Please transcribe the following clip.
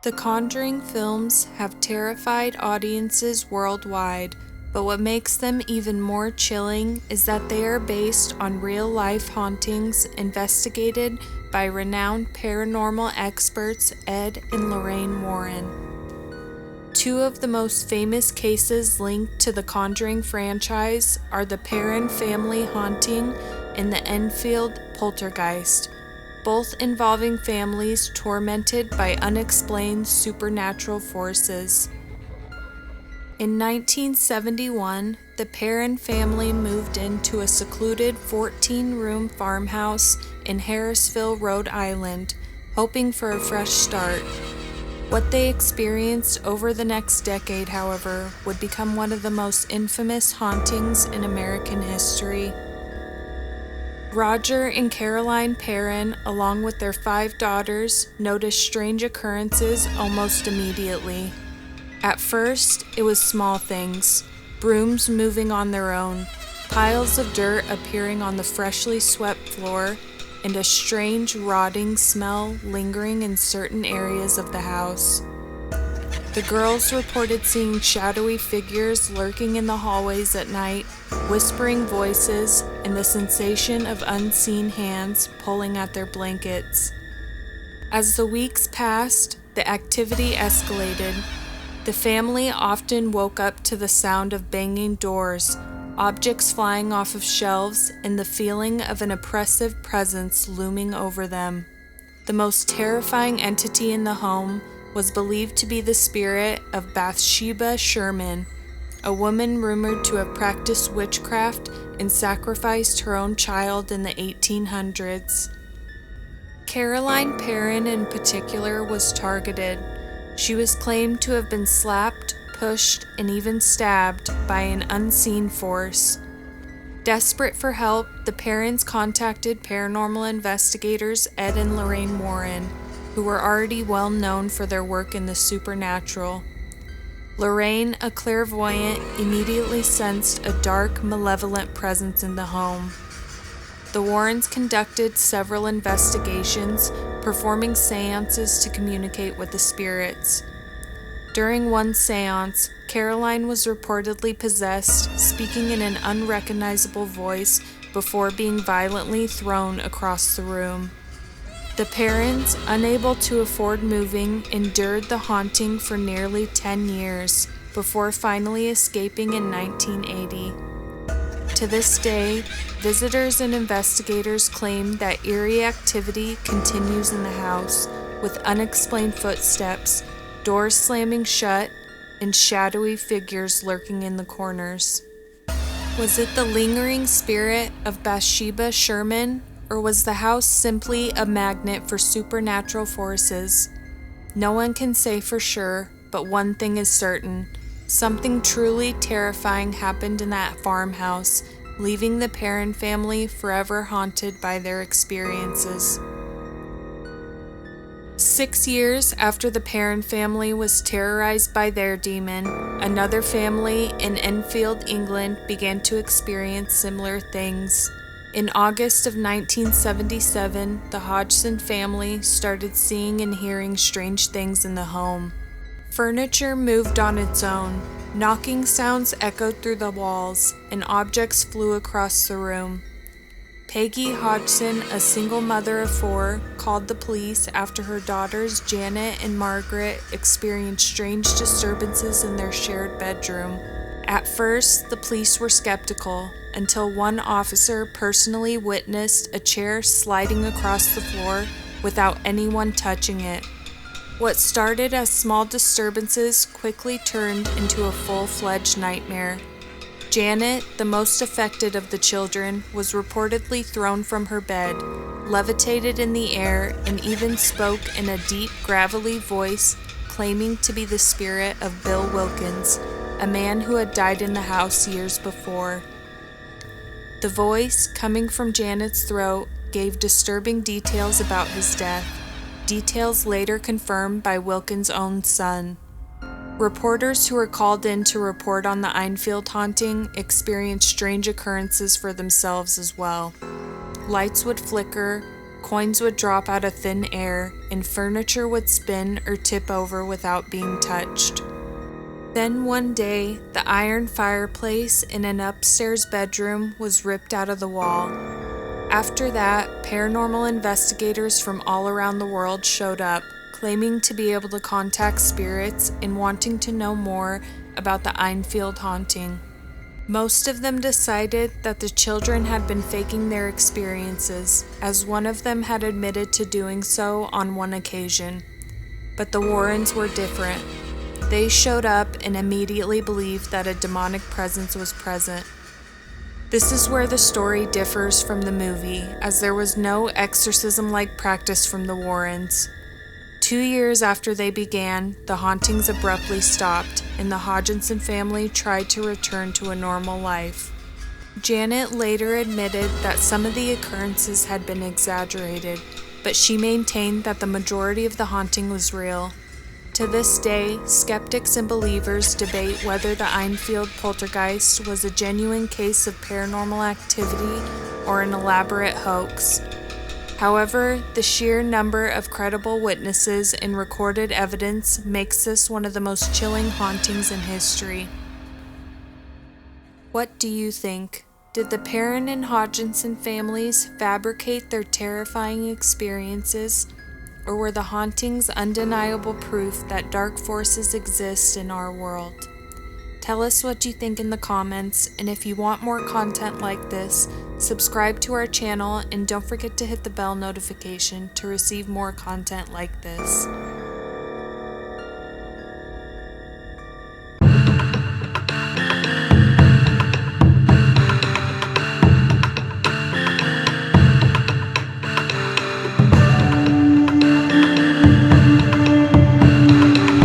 The Conjuring films have terrified audiences worldwide, but what makes them even more chilling is that they are based on real-life hauntings investigated by renowned paranormal experts Ed and Lorraine Warren. Two of the most famous cases linked to the Conjuring franchise are the Perron family haunting and the Enfield poltergeist, both involving families tormented by unexplained supernatural forces. In 1971, the Perron family moved into a secluded 14-room farmhouse in Harrisville, Rhode Island, hoping for a fresh start. What they experienced over the next decade, however, would become one of the most infamous hauntings in American history. Roger and Caroline Perron, along with their 5 daughters, noticed strange occurrences almost immediately. At first, it was small things, brooms moving on their own, piles of dirt appearing on the freshly swept floor, and a strange rotting smell lingering in certain areas of the house. The girls reported seeing shadowy figures lurking in the hallways at night, whispering voices, and the sensation of unseen hands pulling at their blankets. As the weeks passed, the activity escalated. The family often woke up to the sound of banging doors, objects flying off of shelves, and the feeling of an oppressive presence looming over them. The most terrifying entity in the home was believed to be the spirit of Bathsheba Sherman, a woman rumored to have practiced witchcraft and sacrificed her own child in the 1800s. Caroline Perron in particular was targeted. She was claimed to have been slapped, pushed, and even stabbed by an unseen force. Desperate for help, the parents contacted paranormal investigators Ed and Lorraine Warren, who were already well known for their work in the supernatural. Lorraine, a clairvoyant, immediately sensed a dark, malevolent presence in the home. The Warrens conducted several investigations, performing seances to communicate with the spirits. During one seance, Caroline was reportedly possessed, speaking in an unrecognizable voice before being violently thrown across the room. The parents, unable to afford moving, endured the haunting for nearly 10 years, before finally escaping in 1980. To this day, visitors and investigators claim that eerie activity continues in the house, with unexplained footsteps, doors slamming shut, and shadowy figures lurking in the corners. Was it the lingering spirit of Bathsheba Sherman, or was the house simply a magnet for supernatural forces? No one can say for sure, but one thing is certain. Something truly terrifying happened in that farmhouse, leaving the Perron family forever haunted by their experiences. 6 years after the Perron family was terrorized by their demon, another family in Enfield, England began to experience similar things. In August of 1977, the Hodgson family started seeing and hearing strange things in the home. Furniture moved on its own, knocking sounds echoed through the walls, and objects flew across the room. Peggy Hodgson, a single mother of 4, called the police after her daughters Janet and Margaret experienced strange disturbances in their shared bedroom. At first, the police were skeptical, until one officer personally witnessed a chair sliding across the floor without anyone touching it. What started as small disturbances quickly turned into a full-fledged nightmare. Janet, the most affected of the children, was reportedly thrown from her bed, levitated in the air, and even spoke in a deep, gravelly voice, claiming to be the spirit of Bill Wilkins, a man who had died in the house years before. The voice, coming from Janet's throat, gave disturbing details about his death, details later confirmed by Wilkins' own son. Reporters who were called in to report on the Enfield haunting experienced strange occurrences for themselves as well. Lights would flicker, coins would drop out of thin air, and furniture would spin or tip over without being touched. Then one day, the iron fireplace in an upstairs bedroom was ripped out of the wall. After that, paranormal investigators from all around the world showed up, claiming to be able to contact spirits and wanting to know more about the Enfield haunting. Most of them decided that the children had been faking their experiences, as one of them had admitted to doing so on one occasion. But the Warrens were different. They showed up and immediately believed that a demonic presence was present. This is where the story differs from the movie, as there was no exorcism-like practice from the Warrens. 2 years after they began, the hauntings abruptly stopped, and the Hodgson family tried to return to a normal life. Janet later admitted that some of the occurrences had been exaggerated, but she maintained that the majority of the haunting was real. To this day, skeptics and believers debate whether the Enfield poltergeist was a genuine case of paranormal activity or an elaborate hoax. However, the sheer number of credible witnesses and recorded evidence makes this one of the most chilling hauntings in history. What do you think? Did the Perron and Hodgson families fabricate their terrifying experiences, or were the hauntings undeniable proof that dark forces exist in our world? Tell us what you think in the comments, and if you want more content like this, subscribe to our channel and don't forget to hit the bell notification to receive more content like this.